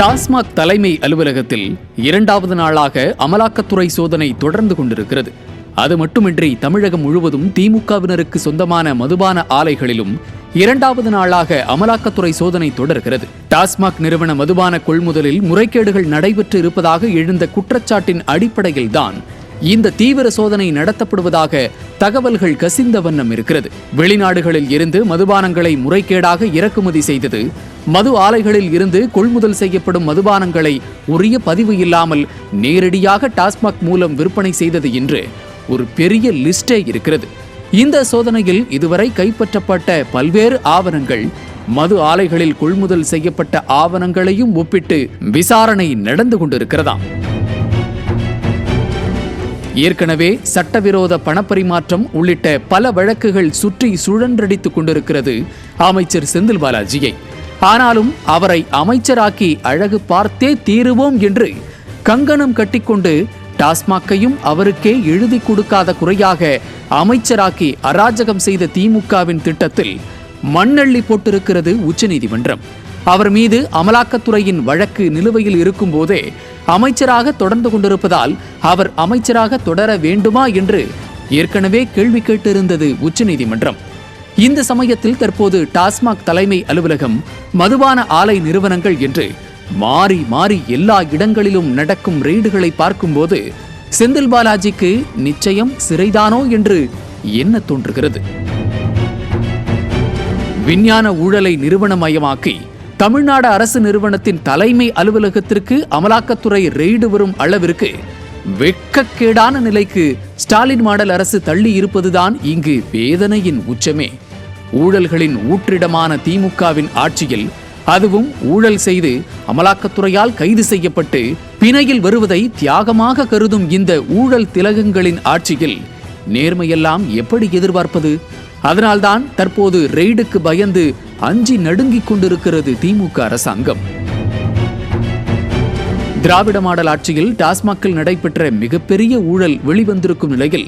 டாஸ்மாக் தலைமை அலுவலகத்தில் இரண்டாவது நாளாக அமலாக்கத்துறை சோதனை தொடர்ந்து கொண்டிருக்கிறது. அது மட்டுமின்றி தமிழகம் முழுவதும் திமுகவினருக்கு சொந்தமான மதுபான ஆலைகளிலும் இரண்டாவது நாளாக அமலாக்கத்துறை சோதனை தொடர்கிறது. டாஸ்மாக் நிறுவன மதுபான கொள்முதலில் முறைகேடுகள் நடைபெற்று இருப்பதாக எழுந்த குற்றச்சாட்டின் அடிப்படையில்தான் இந்த தீவிர சோதனை நடத்தப்படுவதாக தகவல்கள் கசிந்த வண்ணம் இருக்கிறது. வெளிநாடுகளில் இருந்து மதுபானங்களை முறைகேடாக இறக்குமதி செய்தது, மது ஆலைகளில் இருந்து கொள்முதல் செய்யப்படும் மதுபானங்களை உரிய பதிவு இல்லாமல் நேரடியாக டாஸ்மாக் மூலம் விற்பனை செய்தது என்று ஒரு பெரிய லிஸ்டே இருக்கிறது. இந்த சோதனையில் இதுவரை கைப்பற்றப்பட்ட பல்வேறு ஆவணங்கள் மது ஆலைகளில் கொள்முதல் செய்யப்பட்ட ஆவணங்களையும் ஒப்பிட்டு விசாரணை நடந்து கொண்டிருக்கிறதாம். ஏற்கனவே சட்டவிரோத பணப்பரிமாற்றம் உள்ளிட்ட பல வழக்குகள் சுற்றி சுழன்றடித்துக் கொண்டிருக்கிறது அமைச்சர் செந்தில் பாலாஜியை. ஆனாலும் அவரை அமைச்சராக்கி அழகு பார்த்தே தீருவோம் என்று கங்கணம் கட்டிக்கொண்டு டாஸ்மாக்கையும் அவருக்கே எழுதி கொடுக்காத குறையாக அமைச்சராக்கி அராஜகம் செய்த திமுகவின் திட்டத்தில் மண்ணள்ளி போட்டிருக்கிறது உச்சநீதிமன்றம். அவர் மீது அமலாக்கத்துறையின் வழக்கு நிலுவையில் இருக்கும் போதே அமைச்சராக தொடர்ந்து கொண்டிருப்பதால் அவர் அமைச்சராக தொடர வேண்டுமா என்று ஏற்கனவே கேள்வி கேட்டிருந்தது உச்சநீதிமன்றம். இந்த சமயத்தில் தற்போது டாஸ்மாக் தலைமை அலுவலகம், மதுபான ஆலை நிறுவனங்கள் என்று மாறி மாறி எல்லா இடங்களிலும் நடக்கும் ரெய்டுகளை பார்க்கும்போது செந்தில் பாலாஜிக்கு நிச்சயம் சிறைதானோ என்று என்ன தோன்றுகிறது. விஞ்ஞான ஊழலை நிறுவனமயமாக்கி தமிழ்நாடு அரசு நிறுவனத்தின் தலைமை அலுவலகத்திற்கு அமலாக்கத்துறை ரெய்டு வரும் அளவிற்கு வெட்கக்கேடான நிலைக்கு ஸ்டாலின் மாடல் அரசு தள்ளி இருப்பதுதான் இங்கு வேதனையின் உச்சமே. ஊழல்களின் ஊற்றிடமான திமுகவின் ஆட்சியில், அதுவும் ஊழல் செய்து அமலாக்கத்துறையால் கைது செய்யப்பட்டு பிணையில் வருவதை தியாகமாக கருதும் இந்த ஊழல் திலகங்களின் ஆட்சியில் நேர்மையெல்லாம் எப்படி எதிர்பார்ப்பது? அதனால்தான் தற்போது ரெய்டுக்கு பயந்து அஞ்சி நடுங்கிக் கொண்டிருக்கிறது திமுக அரசாங்கம். திராவிட மாடல் ஆட்சியில் டாஸ்மாக்கில் நடைபெற்ற மிகப்பெரிய ஊழல் வெளிவந்திருக்கும் நிலையில்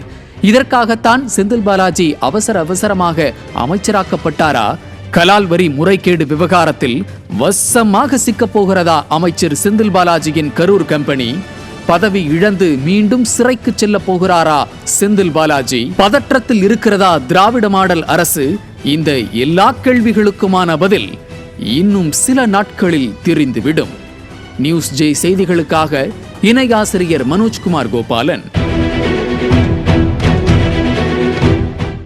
இதற்காகத்தான் செந்தில் பாலாஜி அவசரமாக அமைச்சராக்கப்பட்டாரா? கலால் வரி முறைகேடு விவகாரத்தில் வசமாக சிக்கப் போகிறதா அமைச்சர் செந்தில் பாலாஜியின் கரூர் கம்பெனி? பதவி இழந்து மீண்டும் சிறைக்கு செல்ல போகிறாரா செந்தில் பாலாஜி? பதற்றத்தில் இருக்கிறதா திராவிட மாடல் அரசு? இந்த எல்லா கேள்விகளுக்குமான பதில் இன்னும் சில நாட்களில் தெரிந்துவிடும். நியூஸ் ஜே செய்திகளுக்காக இணை ஆசிரியர் மனோஜ்குமார் கோபாலன்.